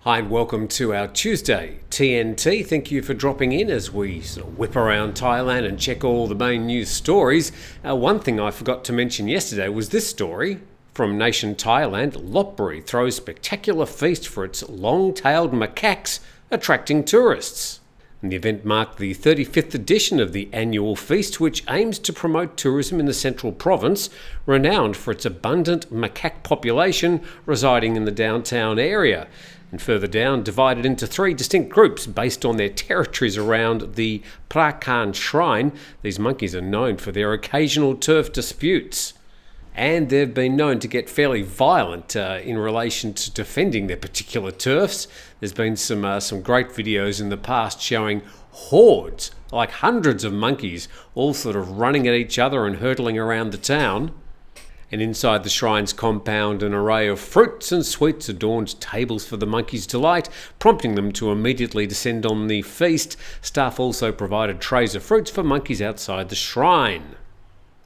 Hi and welcome to our Tuesday TNT. Thank you for dropping in as we sort of whip around Thailand and check all the main news stories. One thing I forgot to mention yesterday was this story. From nation Thailand, Lopburi throws spectacular feast for its long-tailed macaques, attracting tourists. And the event marked the 35th edition of the annual feast, which aims to promote tourism in the central province, renowned for its abundant macaque population residing in the downtown area. And further down, divided into three distinct groups based on their territories around the Prakan shrine. These monkeys are known for their occasional turf disputes. And they've been known to get fairly violent in relation to defending their particular turfs. There's been some great videos in the past showing hordes, like hundreds of monkeys, all sort of running at each other and hurtling around the town. And inside the shrine's compound, an array of fruits and sweets adorned tables for the monkeys' delight, prompting them to immediately descend on the feast. Staff also provided trays of fruits for monkeys outside the shrine.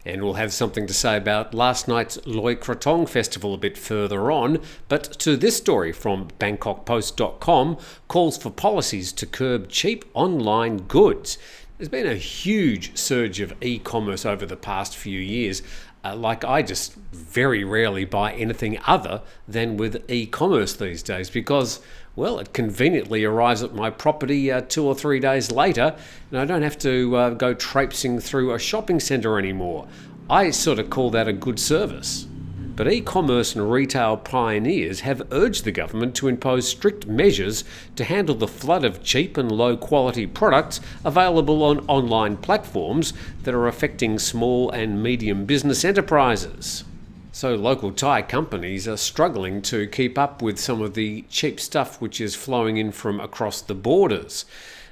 And we'll have something to say about last night's Loy Krathong festival a bit further on, but to this story from BangkokPost.com, calls for policies to curb cheap online goods. There's been a huge surge of e-commerce over the past few years. I just very rarely buy anything other than with e-commerce these days because, well, it conveniently arrives at my property 2 or 3 days later and I don't have to go traipsing through a shopping centre anymore. I sort of call that a good service. But e-commerce and retail pioneers have urged the government to impose strict measures to handle the flood of cheap and low-quality products available on online platforms that are affecting small and medium business enterprises. So local Thai companies are struggling to keep up with some of the cheap stuff which is flowing in from across the borders.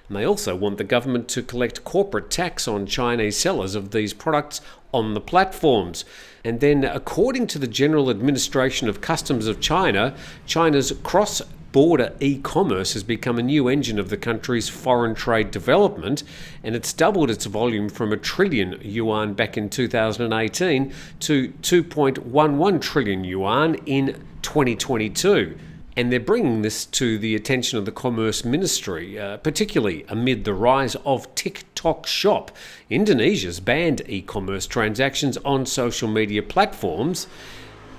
And they also want the government to collect corporate tax on Chinese sellers of these products on the platforms. And then, according to the General Administration of Customs of China, China's cross-border e-commerce has become a new engine of the country's foreign trade development, and it's doubled its volume from 1 trillion yuan back in 2018 to 2.11 trillion yuan in 2022. And they're bringing this to the attention of the Commerce Ministry, particularly amid the rise of TikTok Shop. Indonesia's banned e-commerce transactions on social media platforms.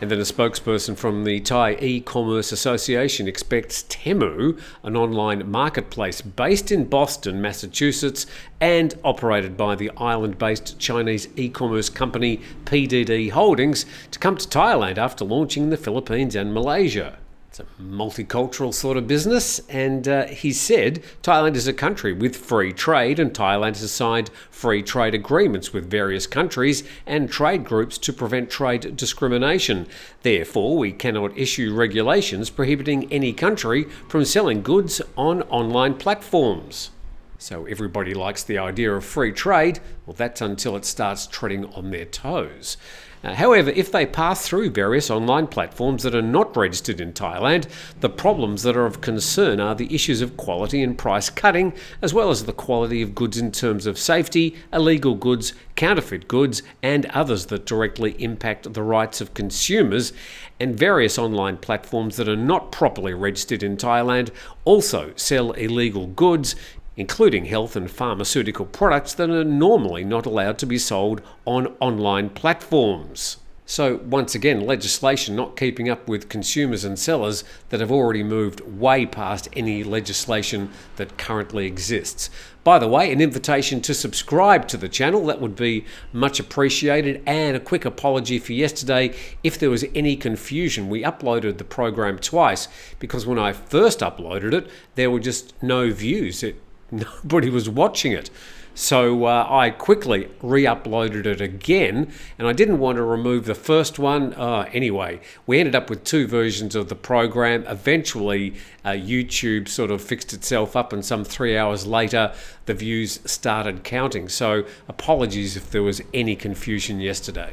And then a spokesperson from the Thai E-Commerce Association expects Temu, an online marketplace based in Boston, Massachusetts, and operated by the island-based Chinese e-commerce company PDD Holdings, to come to Thailand after launching in the Philippines and Malaysia. It's a multicultural sort of business, and he said Thailand is a country with free trade, and Thailand has signed free trade agreements with various countries and trade groups to prevent trade discrimination. Therefore, we cannot issue regulations prohibiting any country from selling goods on online platforms. So everybody likes the idea of free trade. Well, that's until it starts treading on their toes. However, if they pass through various online platforms that are not registered in Thailand, the problems that are of concern are the issues of quality and price cutting, as well as the quality of goods in terms of safety, illegal goods, counterfeit goods, and others that directly impact the rights of consumers. And various online platforms that are not properly registered in Thailand also sell illegal goods, including health and pharmaceutical products that are normally not allowed to be sold on online platforms. So once again, legislation not keeping up with consumers and sellers that have already moved way past any legislation that currently exists. By the way, an invitation to subscribe to the channel, that would be much appreciated, and a quick apology for yesterday if there was any confusion. We uploaded the program twice because when I first uploaded it, there were just no views. Nobody was watching it. So I quickly re-uploaded it again, and I didn't want to remove the first one. Anyway, we ended up with 2 versions of the program. Eventually, YouTube sort of fixed itself up, and some 3 hours later, the views started counting. So apologies if there was any confusion yesterday.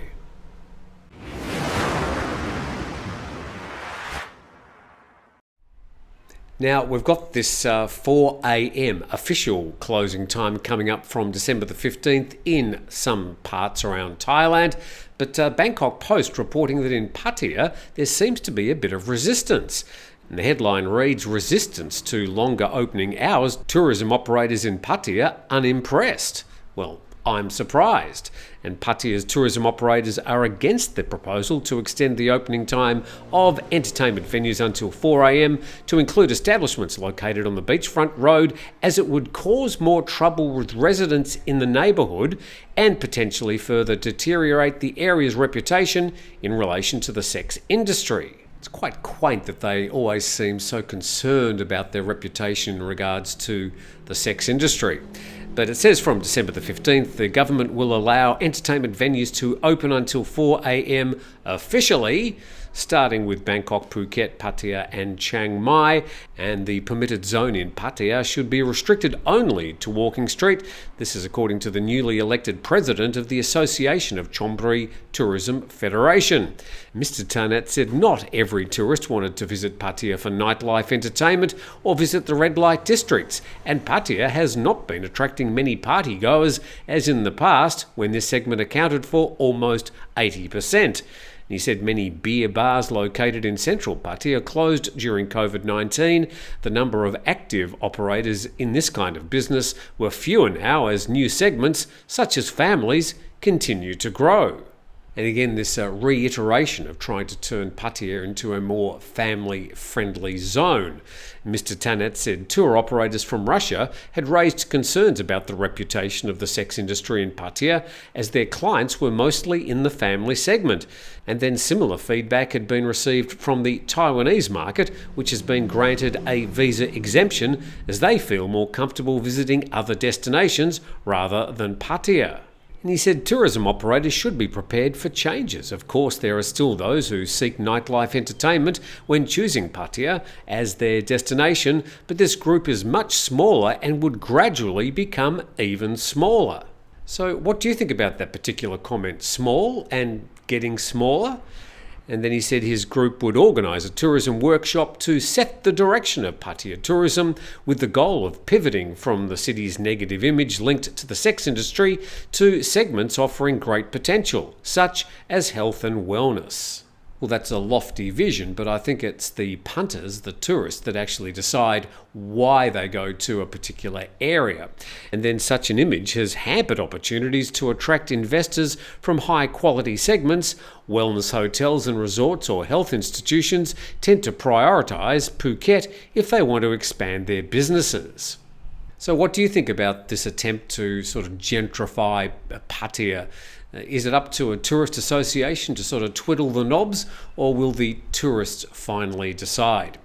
Now, we've got this 4 a.m. official closing time coming up from December the 15th in some parts around Thailand, but Bangkok Post reporting that in Pattaya there seems to be a bit of resistance. And the headline reads, "Resistance to longer opening hours, tourism operators in Pattaya unimpressed." Well, I'm surprised. And Pattaya's tourism operators are against the proposal to extend the opening time of entertainment venues until 4 a.m. to include establishments located on the beachfront road, as it would cause more trouble with residents in the neighbourhood and potentially further deteriorate the area's reputation in relation to the sex industry. It's quite quaint that they always seem so concerned about their reputation in regards to the sex industry. But it says from December the 15th, the government will allow entertainment venues to open until 4 a.m. officially, starting with Bangkok, Phuket, Pattaya and Chiang Mai, and the permitted zone in Pattaya should be restricted only to Walking Street. This is according to the newly elected president of the Association of Chonburi Tourism Federation. Mr. Tarnat said not every tourist wanted to visit Pattaya for nightlife entertainment or visit the red light districts, and Pattaya has not been attracting many partygoers as in the past, when this segment accounted for almost 80%. He said many beer bars located in central Pattaya closed during COVID-19. The number of active operators in this kind of business were fewer now as new segments, such as families, continue to grow. And again, this reiteration of trying to turn Pattaya into a more family-friendly zone. Mr. Tanat said tour operators from Russia had raised concerns about the reputation of the sex industry in Pattaya, as their clients were mostly in the family segment. And then similar feedback had been received from the Taiwanese market, which has been granted a visa exemption as they feel more comfortable visiting other destinations rather than Pattaya. And he said tourism operators should be prepared for changes. Of course, there are still those who seek nightlife entertainment when choosing Pattaya as their destination, but this group is much smaller and would gradually become even smaller. So what do you think about that particular comment? Small and getting smaller? And then he said his group would organise a tourism workshop to set the direction of Pattaya tourism, with the goal of pivoting from the city's negative image linked to the sex industry to segments offering great potential, such as health and wellness. Well, that's a lofty vision, but I think it's the punters, the tourists, that actually decide why they go to a particular area. And then such an image has hampered opportunities to attract investors from high-quality segments. Wellness hotels and resorts or health institutions tend to prioritise Phuket if they want to expand their businesses. So what do you think about this attempt to sort of gentrify Pattaya? Is it up to a tourist association to sort of twiddle the knobs, or will the tourists finally decide?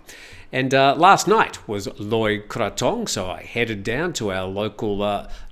And last night was Loy Krathong, so I headed down to our local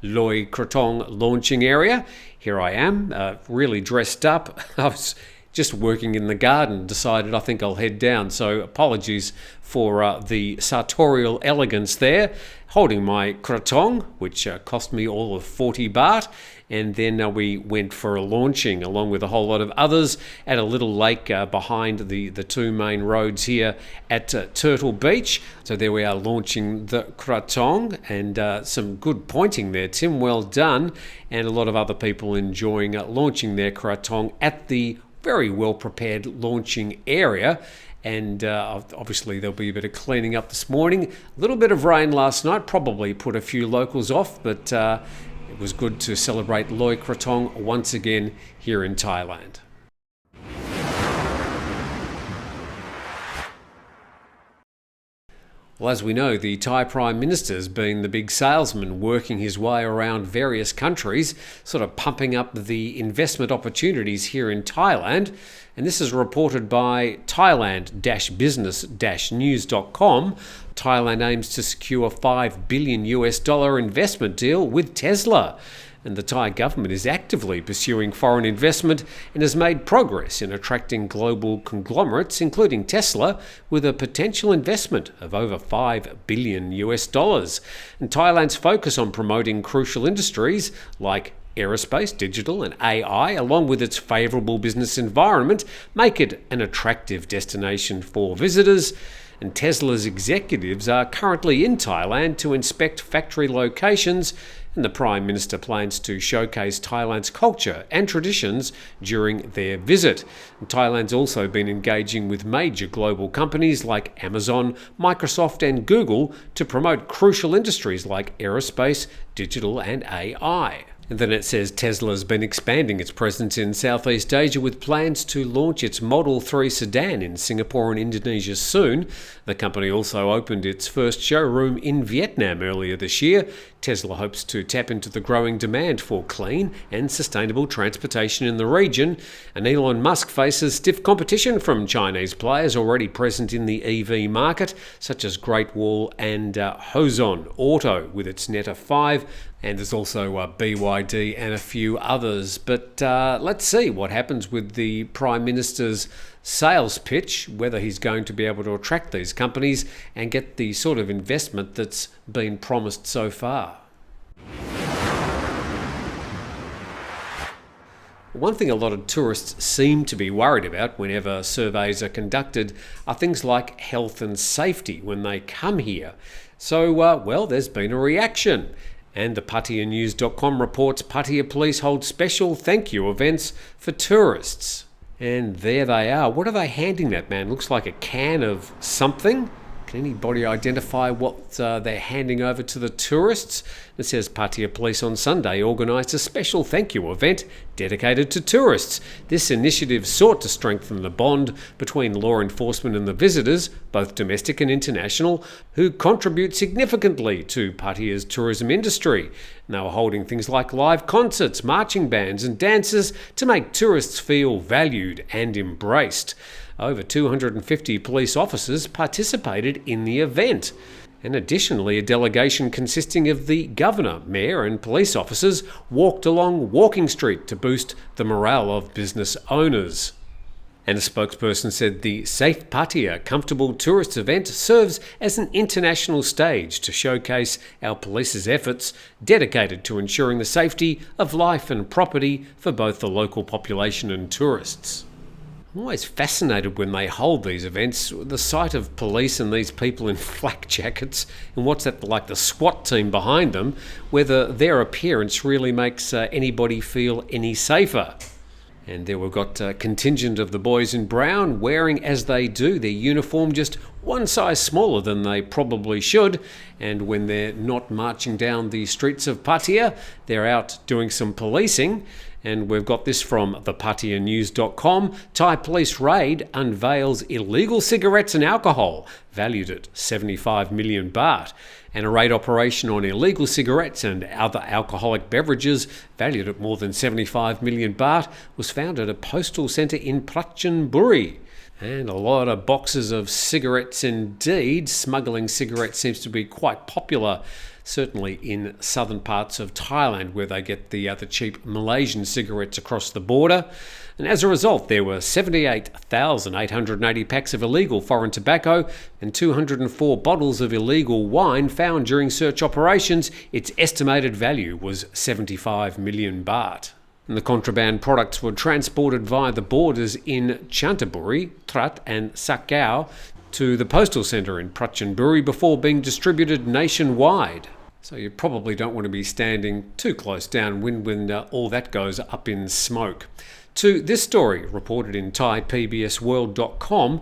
Loy Krathong launching area. Here I am, really dressed up. I was just working in the garden, decided I think I'll head down, so apologies for the sartorial elegance there. Holding my krathong, which cost me all of 40 baht, and then we went for a launching along with a whole lot of others at a little lake behind the two main roads here at Turtle Beach. So there we are launching the krathong, and some good pointing there, Tim, well done, and a lot of other people enjoying launching their krathong at the very well prepared launching area. And obviously there'll be a bit of cleaning up this morning. A little bit of rain last night probably put a few locals off, but it was good to celebrate Loy Krathong once again here in Thailand. Well, as we know, the Thai Prime Minister's been the big salesman, working his way around various countries, sort of pumping up the investment opportunities here in Thailand. And this is reported by Thailand-business-news.com. Thailand aims to secure $5 billion investment deal with Tesla. And the Thai government is actively pursuing foreign investment and has made progress in attracting global conglomerates, including Tesla, with a potential investment of over $5 billion. And Thailand's focus on promoting crucial industries like aerospace, digital and AI, along with its favourable business environment, make it an attractive destination for visitors. And Tesla's executives are currently in Thailand to inspect factory locations and the Prime Minister plans to showcase Thailand's culture and traditions during their visit. And Thailand's also been engaging with major global companies like Amazon, Microsoft and Google to promote crucial industries like aerospace, digital and AI. And then it says Tesla's been expanding its presence in Southeast Asia with plans to launch its Model 3 sedan in Singapore and Indonesia soon. The company also opened its first showroom in Vietnam earlier this year. Tesla hopes to tap into the growing demand for clean and sustainable transportation in the region. And Elon Musk faces stiff competition from Chinese players already present in the EV market, such as Great Wall and Horizon Auto with its Neta 5. And there's also BYD and a few others. But let's see what happens with the Prime Minister's sales pitch, whether he's going to be able to attract these companies and get the sort of investment that's been promised so far. One thing a lot of tourists seem to be worried about whenever surveys are conducted are things like health and safety when they come here. So, well, there's been a reaction. And the PattayaNews.com reports Pattaya Police hold special thank you events for tourists. And there they are. What are they handing that man? Looks like a can of something. Can anybody identify what they're handing over to the tourists? It says Pattaya Police on Sunday organised a special thank you event dedicated to tourists. This initiative sought to strengthen the bond between law enforcement and the visitors, both domestic and international, who contribute significantly to Pattaya's tourism industry. And they were holding things like live concerts, marching bands and dances to make tourists feel valued and embraced. Over 250 police officers participated in the event. And additionally, a delegation consisting of the governor, mayor and police officers walked along Walking Street to boost the morale of business owners. And a spokesperson said the Safe Pattaya Comfortable Tourist event serves as an international stage to showcase our police's efforts dedicated to ensuring the safety of life and property for both the local population and tourists. I'm always fascinated when they hold these events, the sight of police and these people in flak jackets and what's that like the SWAT team behind them, whether their appearance really makes anybody feel any safer. And there we've got a contingent of the boys in brown wearing, as they do, their uniform just one size smaller than they probably should. And when they're not marching down the streets of Pattaya, they're out doing some policing. And we've got this from the PattayaNews.com. Thai police raid unveils illegal cigarettes and alcohol, valued at 75 million baht. And a raid operation on illegal cigarettes and other alcoholic beverages, valued at more than 75 million baht, was found at a postal centre in Buri. And a lot of boxes of cigarettes indeed. Smuggling cigarettes seems to be quite popular, certainly in southern parts of Thailand, where they get the cheap Malaysian cigarettes across the border. And as a result, there were 78,880 packs of illegal foreign tobacco and 204 bottles of illegal wine found during search operations. Its estimated value was 75 million baht. And the contraband products were transported via the borders in Chanthaburi, Trat and Sakau to the postal centre in Prachinburi before being distributed nationwide. So you probably don't want to be standing too close downwind when all that goes up in smoke. To this story, reported in ThaiPBSWorld.com,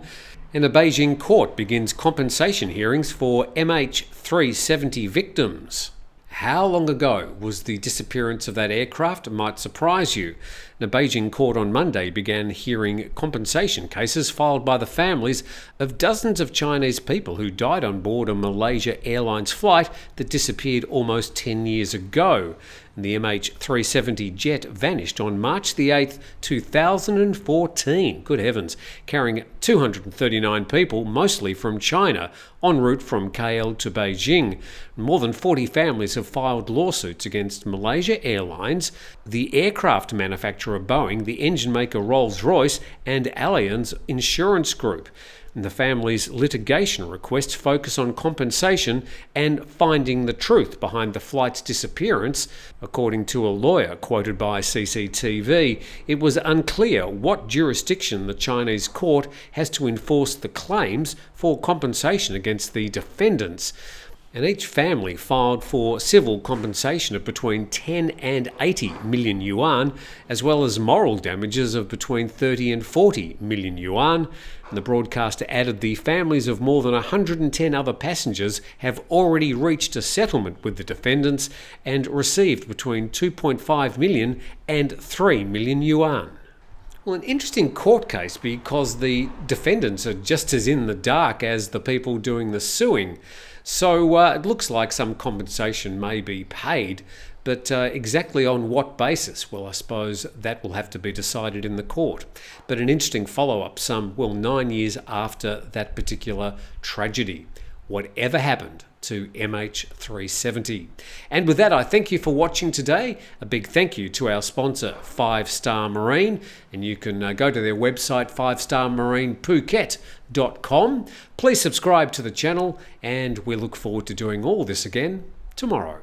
and a Beijing court begins compensation hearings for MH370 victims. How long ago was the disappearance of that aircraft? It might surprise you. The Beijing court on Monday began hearing compensation cases filed by the families of dozens of Chinese people who died on board a Malaysia Airlines flight that disappeared almost 10 years ago. The MH370 jet vanished on March the 8th, 2014. Good heavens, carrying 239 people, mostly from China, en route from KL to Beijing. More than 40 families have filed lawsuits against Malaysia Airlines, the aircraft manufacturer Boeing, the engine maker Rolls-Royce, and Allianz Insurance Group. And the family's litigation requests focus on compensation and finding the truth behind the flight's disappearance. According to a lawyer quoted by CCTV, it was unclear what jurisdiction the Chinese court has to enforce the claims for compensation against the defendants. And each family filed for civil compensation of between 10 and 80 million yuan, as well as moral damages of between 30 and 40 million yuan. And the broadcaster added the families of more than 110 other passengers have already reached a settlement with the defendants and received between 2.5 million and 3 million yuan. Well, an interesting court case because the defendants are just as in the dark as the people doing the suing. So it looks like some compensation may be paid, but exactly on what basis? Well, I suppose that will have to be decided in the court. But an interesting follow-up 9 years after that particular tragedy. Whatever happened to MH370? And with that, I thank you for watching today. A big thank you to our sponsor, 5 Star Marine, and you can go to their website, 5starmarinephuket.com. Please subscribe to the channel, and we look forward to doing all this again tomorrow.